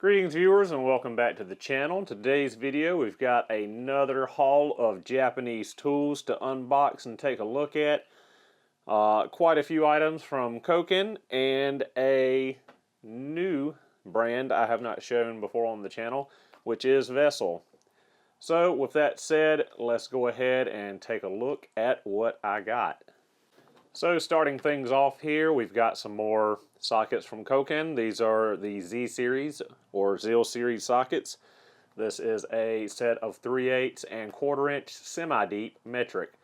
Greetings viewers and welcome back to the channel. In today's video we've got another haul of Japanese tools to unbox and take a look at. Quite a few items from Koken and a new brand I have not shown before on the channel, which is Zeal. So with that said, let's go ahead and take a look at what I got. So starting things off here, we've got some more sockets from Koken. These are the Z series or Zeal series sockets. This is a set of 3/8 and 1/4 inch semi-deep metric.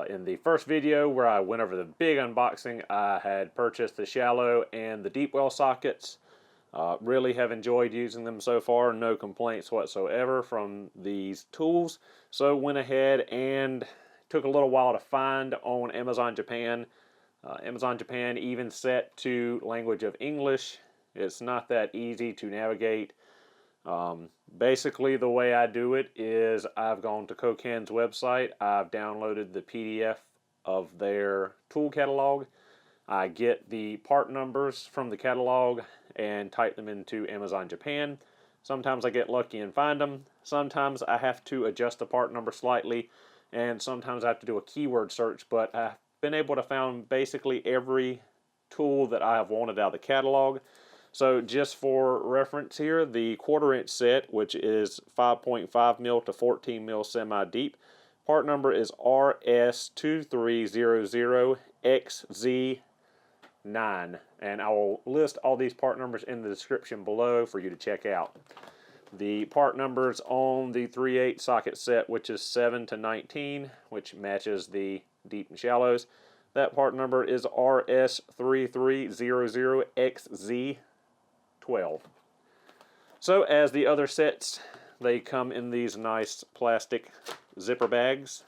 In the first video where I went over the big unboxing, I had purchased the shallow and the deep well sockets. Really have enjoyed using them so far. No complaints whatsoever from these tools. So went ahead and took a little while to find on Amazon Japan. Amazon Japan even set to language of English. It's not that easy to navigate. Basically the way I do it is I've gone to Koken's website. I've downloaded the PDF of their tool catalog. I get the part numbers from the catalog and type them into Amazon Japan. Sometimes I get lucky and find them. Sometimes I have to adjust the part number slightly, and sometimes I have to do a keyword search, but I've been able to find basically every tool that I have wanted out of the catalog. So just for reference here, the 1/4 inch set, which is 5.5 mil to 14 mil semi-deep, part number is RS2300XZ9, and I will list all these part numbers in the description below for you to check out. The part numbers on the 3/8 socket set, which is 7 to 19, which matches the deep and shallows, that part number is RS3300XZ12. So as the other sets, they come in these nice plastic zipper bags,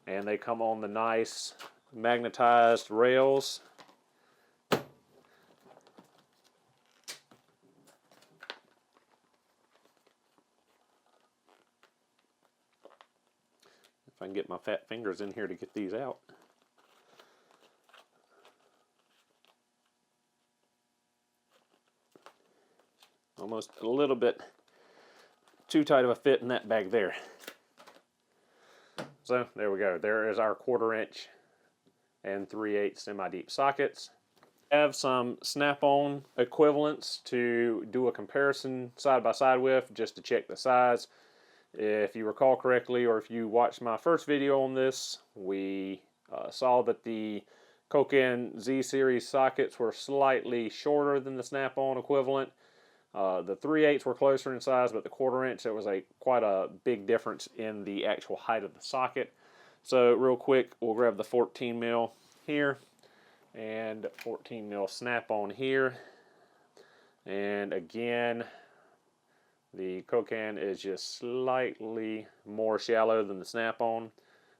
and they come on the nice magnetized rails. If I can get my fat fingers in here to get these out. Almost a little bit too tight of a fit in that bag there. So there we go. There is our 1/4 inch and 3/8 semi-deep sockets. I have some snap-on equivalents to do a comparison side by side with, just to check the size. If you recall correctly, or if you watched my first video on this, we saw that the Koken Z series sockets were slightly shorter than the snap-on equivalent. The 3/8 were closer in size, but the 1/4 inch, there was quite a big difference in the actual height of the socket. So real quick, we'll grab the 14 mil here and 14 mil snap-on here. And again, the Koken is just slightly more shallow than the snap-on.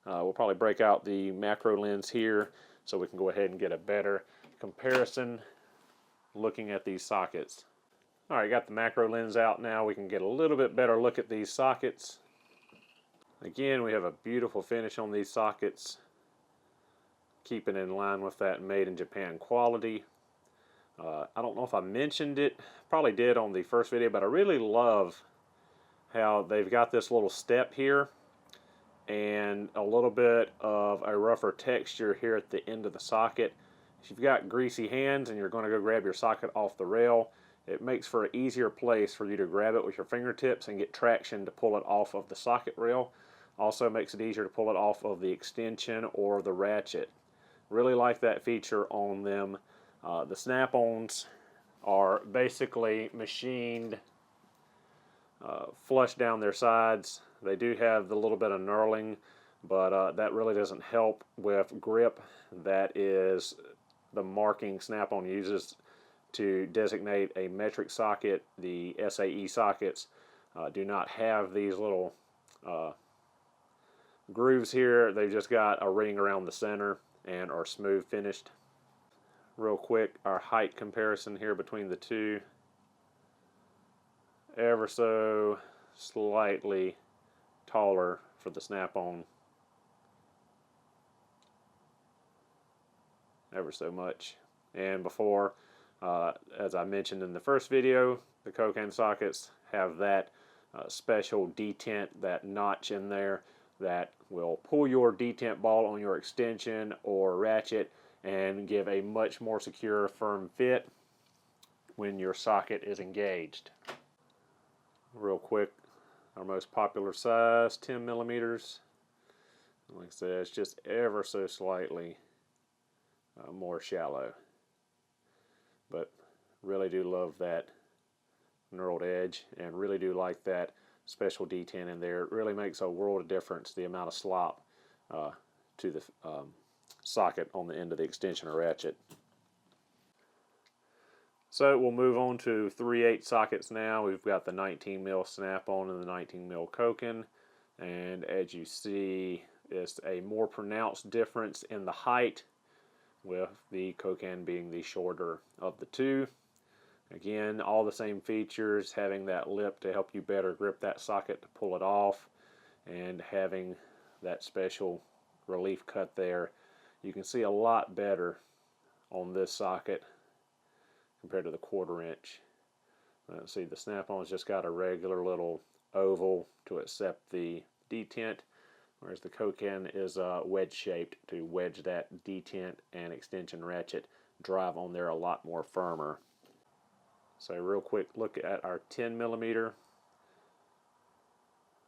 We'll probably break out the macro lens here so we can go ahead and get a better comparison looking at these sockets. Alright, got the macro lens out now. We can get a little bit better look at these sockets. Again, we have a beautiful finish on these sockets, keeping in line with that made in Japan quality. I don't know if I mentioned it, probably did on the first video, but I really love how they've got this little step here and a little bit of a rougher texture here at the end of the socket. If you've got greasy hands and you're going to go grab your socket off the rail, it makes for an easier place for you to grab it with your fingertips and get traction to pull it off of the socket rail. Also makes it easier to pull it off of the extension or the ratchet. Really like that feature on them. The snap-ons are basically machined flush down their sides. They do have the little bit of knurling, but that really doesn't help with grip. That is the marking snap-on uses to designate a metric socket. The SAE sockets do not have these little grooves here. They've just got a ring around the center and are smooth finished. Real quick, our height comparison here between the two. Ever so slightly taller for the snap-on. Ever so much. And before, as I mentioned in the first video, the cocaine sockets have that special detent, that notch in there that will pull your detent ball on your extension or ratchet and give a much more secure, firm fit when your socket is engaged. Real quick, our most popular size, 10 millimeters. Like I said, it's just ever so slightly more shallow. But really do love that knurled edge and really do like that special detent in there. It really makes a world of difference, the amount of slop to the socket on the end of the extension or ratchet. So we'll move on to 3/8 sockets now. We've got the 19 mil snap-on and the 19 mil coking, and as you see, it's a more pronounced difference in the height, with the coking being the shorter of the two. Again, all the same features, having that lip to help you better grip that socket to pull it off, and having that special relief cut there. You can see a lot better on this socket compared to the 1/4 inch. Let's see, the snap-on's just got a regular little oval to accept the detent, whereas the coking is wedge shaped to wedge that detent and extension ratchet drive on there a lot more firmer. So real quick look at our 10 millimeter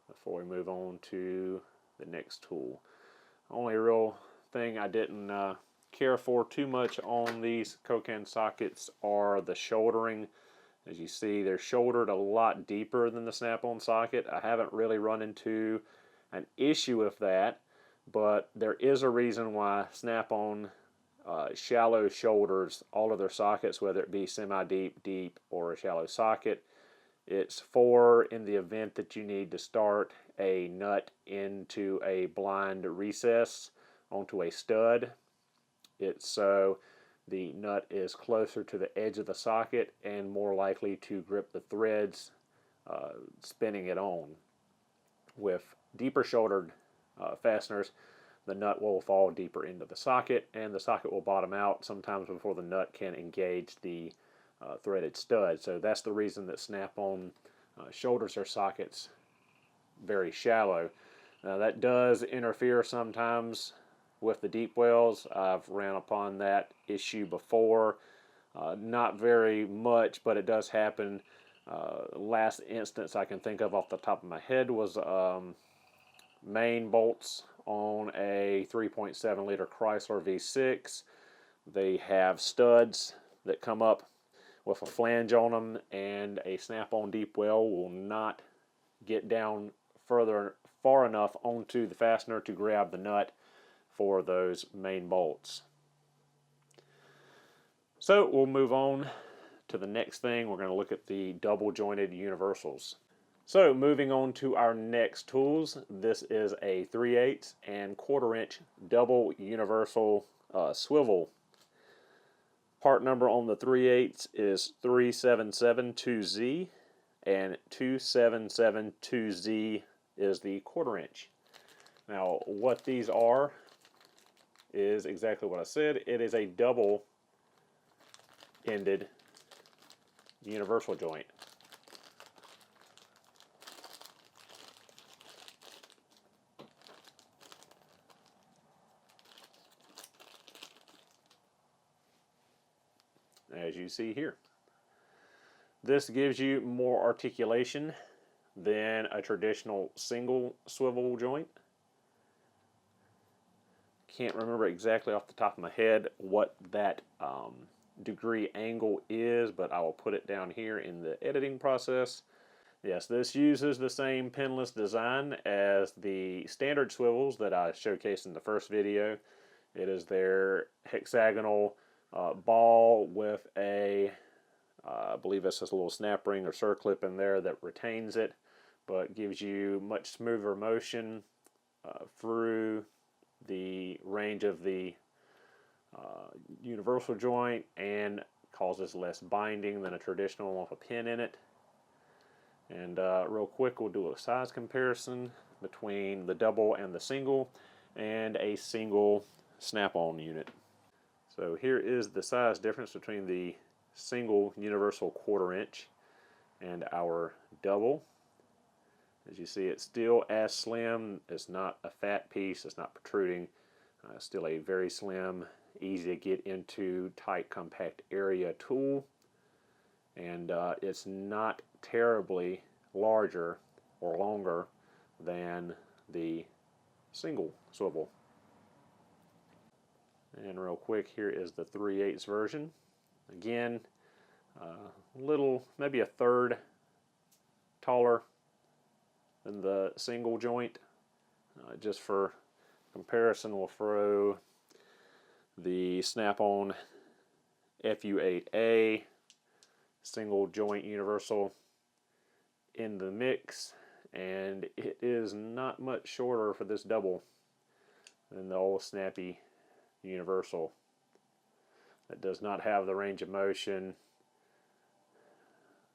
before we move on to the next tool. Only real thing I didn't care for too much on these coking sockets are the shouldering. As you see, they're shouldered a lot deeper than the snap-on socket. I haven't really run into an issue with that, but there is a reason why snap-on shallow shoulders all of their sockets, whether it be semi-deep, deep, or a shallow socket. It's for in the event that you need to start a nut into a blind recess onto a stud. It's so the nut is closer to the edge of the socket and more likely to grip the threads spinning it on. With deeper shouldered fasteners, the nut will fall deeper into the socket and the socket will bottom out sometimes before the nut can engage the threaded stud. So that's the reason that snap-on shoulders their sockets very shallow. Now that does interfere sometimes with the deep wells. I've ran upon that issue before. Not very much, but it does happen. Last instance I can think of off the top of my head was main bolts on a 3.7 liter Chrysler V6. They have studs that come up with a flange on them, and a snap-on deep well will not get down far enough onto the fastener to grab the nut for those main bolts. So we'll move on to the next thing. We're going to look at the double jointed universals. So moving on to our next tools, this is a 3/8 and 1/4 inch double universal swivel. Part number on the 3/8 is 3772Z, and 2772Z is the 1/4 inch. Now what these are is exactly what I said. It is a double ended universal joint. As you see here, this gives you more articulation than a traditional single swivel joint. Can't remember exactly off the top of my head what that degree angle is, but I will put it down here in the editing process. Yes, this uses the same pinless design as the standard swivels that I showcased in the first video. It is their hexagonal ball with a, I believe it's just a little snap ring or circlip in there that retains it, but gives you much smoother motion through the range of the universal joint and causes less binding than a traditional one with a pin in it. And real quick, we'll do a size comparison between the double and the single, and a single snap-on unit. So here is the size difference between the single universal 1/4 inch and our double. As you see, it's still as slim. It's not a fat piece. It's not protruding. Still a very slim, easy to get into, tight, compact area tool. And it's not terribly larger or longer than the single swivel. And real quick, here is the 3/8 version. Again, little, maybe a third taller than the single joint. Just for comparison, we'll throw the snap-on FU8A single joint universal in the mix, and it is not much shorter for this double than the old snappy universal. It does not have the range of motion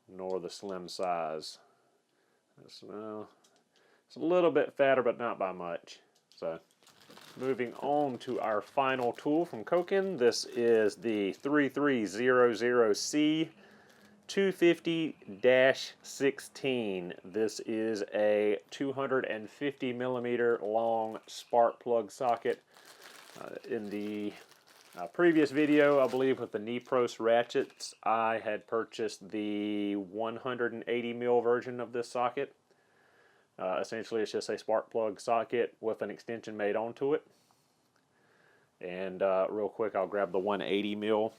nor the slim size. It's a little bit fatter, but not by much. So moving on to our final tool from Koken. This is the 3300C 250-16. This is a 250 millimeter long spark plug socket. In the previous video, I believe with the Nipros ratchets, I had purchased the 180 mil version of this socket. Essentially, it's just a spark plug socket with an extension made onto it. And real quick, I'll grab the 180 mil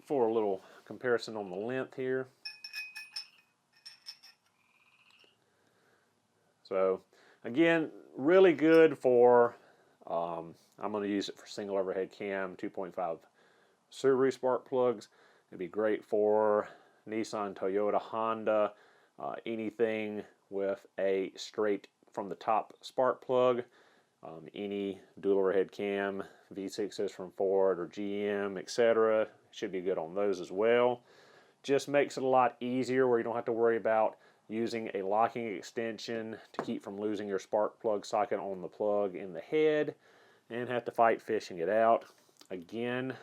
for a little comparison on the length here. So again, really good for, I'm going to use it for single overhead cam 2.5 Subaru spark plugs. It'd be great for Nissan, Toyota, Honda, anything with a straight from the top spark plug. Any dual overhead cam, V6s from Ford or GM, etc. Should be good on those as well. Just makes it a lot easier where you don't have to worry about using a locking extension to keep from losing your spark plug socket on the plug in the head and have to fight fishing it out. Again,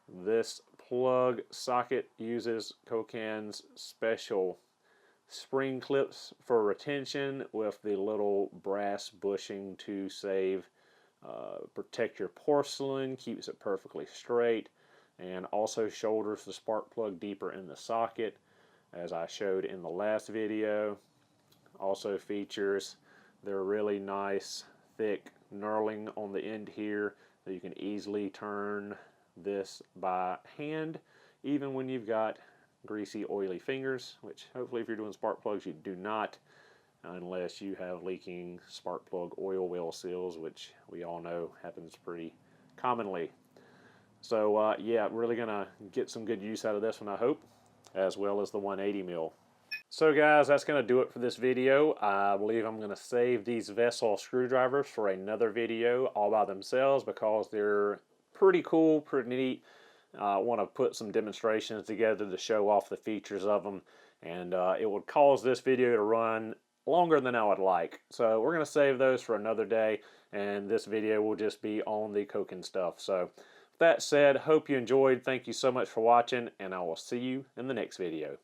this plug socket uses Koken's special spring clips for retention with the little brass bushing to protect your porcelain, keeps it perfectly straight, and also shoulders the spark plug deeper in the socket, as I showed in the last video. Also features their really nice thick knurling on the end here, so you can easily turn this by hand, even when you've got greasy, oily fingers, which hopefully if you're doing spark plugs you do not, unless you have leaking spark plug oil well seals, which we all know happens pretty commonly. So yeah, really gonna get some good use out of this one, I hope, as well as the 180 mil. So guys, that's gonna do it for this video. I believe I'm gonna save these Zeal screwdrivers for another video all by themselves because they're pretty cool, pretty neat. I want to put some demonstrations together to show off the features of them, and it would cause this video to run longer than I would like. So we're going to save those for another day, and this video will just be on the Koken stuff. So with that said, hope you enjoyed. Thank you so much for watching, and I will see you in the next video.